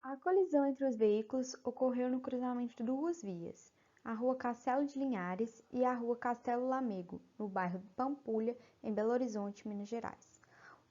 A colisão entre os veículos ocorreu no cruzamento de duas vias, a Rua Castelo de Linhares e a Rua Castelo Lamego, no bairro Pampulha, em Belo Horizonte, Minas Gerais.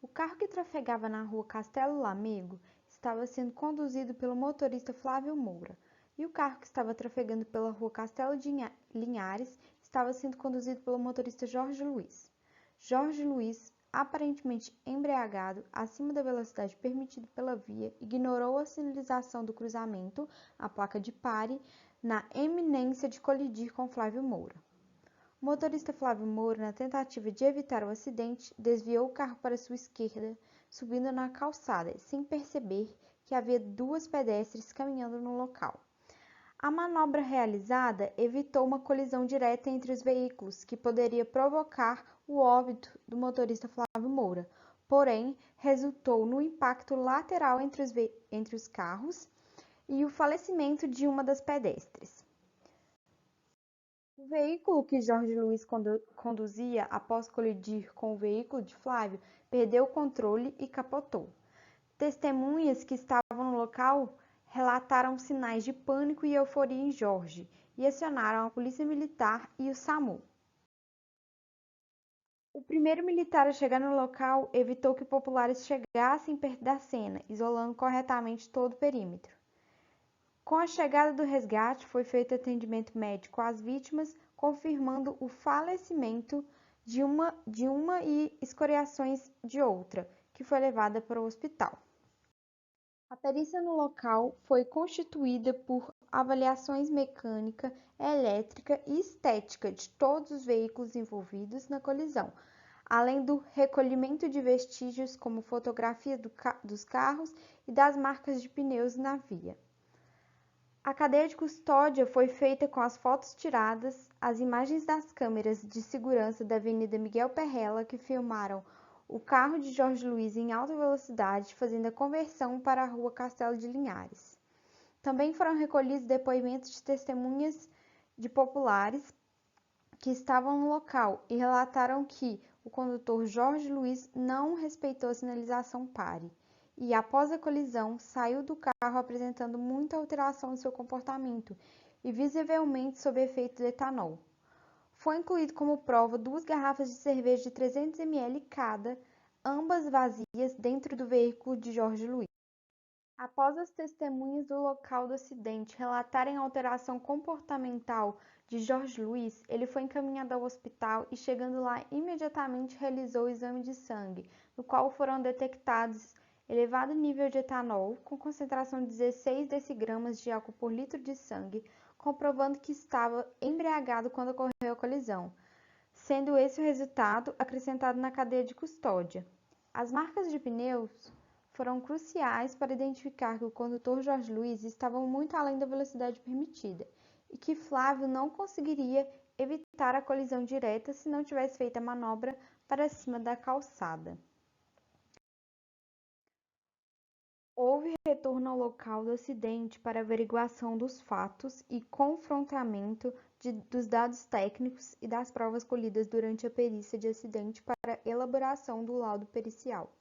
O carro que trafegava na Rua Castelo Lamego estava sendo conduzido pelo motorista Flávio Moura, e o carro que estava trafegando pela Rua Castelo de Linhares estava sendo conduzido pelo motorista Jorge Luiz. Jorge Luiz, aparentemente embriagado, acima da velocidade permitida pela via, ignorou a sinalização do cruzamento, a placa de pare, na iminência de colidir com Flávio Moura. O motorista Flávio Moura, na tentativa de evitar o acidente, desviou o carro para sua esquerda, subindo na calçada, sem perceber que havia duas pedestres caminhando no local. A manobra realizada evitou uma colisão direta entre os veículos, que poderia provocar o óbito do motorista Flávio Moura, porém resultou no impacto lateral entre os carros e o falecimento de uma das pedestres. O veículo que Jorge Luiz conduzia após colidir com o veículo de Flávio perdeu o controle e capotou. Testemunhas que estavam no local relataram sinais de pânico e euforia em Jorge e acionaram a polícia militar e o SAMU. O primeiro militar a chegar no local evitou que populares chegassem perto da cena, isolando corretamente todo o perímetro. Com a chegada do resgate, foi feito atendimento médico às vítimas, confirmando o falecimento de uma e escoriações de outra, que foi levada para o hospital. A perícia no local foi constituída por avaliações mecânica, elétrica e estética de todos os veículos envolvidos na colisão, além do recolhimento de vestígios como fotografia dos carros e das marcas de pneus na via. A cadeia de custódia foi feita com as fotos tiradas, as imagens das câmeras de segurança da Avenida Miguel Perrella que filmaram o carro de Jorge Luiz em alta velocidade, fazendo a conversão para a Rua Castelo de Linhares. Também foram recolhidos depoimentos de testemunhas de populares que estavam no local e relataram que o condutor Jorge Luiz não respeitou a sinalização pare e, após a colisão, saiu do carro apresentando muita alteração em seu comportamento e visivelmente sob efeito de etanol. Foi incluído como prova 2 garrafas de cerveja de 300 ml cada, ambas vazias, dentro do veículo de Jorge Luiz. Após as testemunhas do local do acidente relatarem a alteração comportamental de Jorge Luiz, ele foi encaminhado ao hospital e, chegando lá, imediatamente realizou o exame de sangue, no qual foram detectados elevado nível de etanol, com concentração de 16 decigramas de álcool por litro de sangue, comprovando que estava embriagado quando ocorreu a colisão, sendo esse o resultado acrescentado na cadeia de custódia. As marcas de pneus foram cruciais para identificar que o condutor Jorge Luiz estava muito além da velocidade permitida e que Flávio não conseguiria evitar a colisão direta se não tivesse feito a manobra para cima da calçada. Houve retorno ao local do acidente para averiguação dos fatos e confrontamento dos dados técnicos e das provas colhidas durante a perícia de acidente para elaboração do laudo pericial.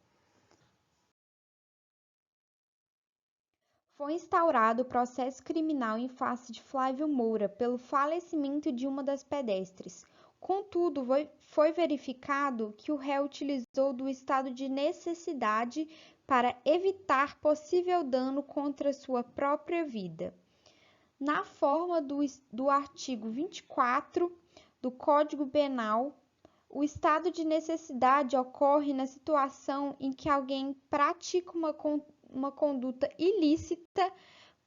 Foi instaurado processo criminal em face de Flávio Moura pelo falecimento de uma das pedestres. Contudo, foi verificado que o réu utilizou do estado de necessidade para evitar possível dano contra sua própria vida. Na forma do artigo 24 do Código Penal, o estado de necessidade ocorre na situação em que alguém pratica uma conduta ilícita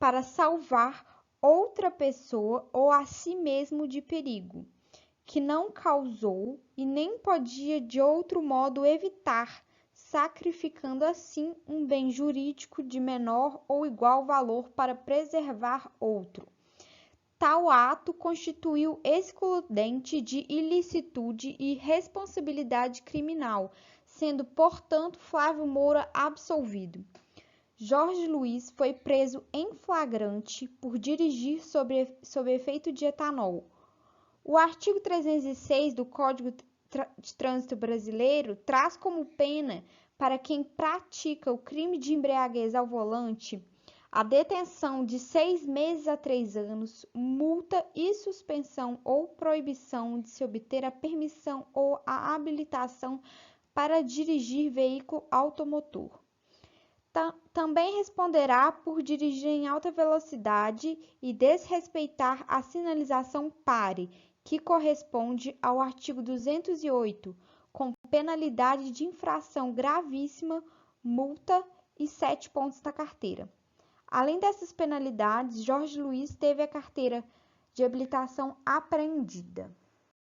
para salvar outra pessoa ou a si mesmo de perigo, que não causou e nem podia de outro modo evitar, sacrificando assim um bem jurídico de menor ou igual valor para preservar outro. Tal ato constituiu excludente de ilicitude e responsabilidade criminal, sendo, portanto, Flávio Moura absolvido. Jorge Luiz foi preso em flagrante por dirigir sob efeito de etanol. O artigo 306 do Código de Trânsito Brasileiro traz como pena para quem pratica o crime de embriaguez ao volante a detenção de 6 meses a 3 anos, multa e suspensão ou proibição de se obter a permissão ou a habilitação para dirigir veículo automotor. Também responderá por dirigir em alta velocidade e desrespeitar a sinalização pare, que corresponde ao artigo 208, com penalidade de infração gravíssima, multa e 7 pontos da carteira. Além dessas penalidades, Jorge Luiz teve a carteira de habilitação apreendida.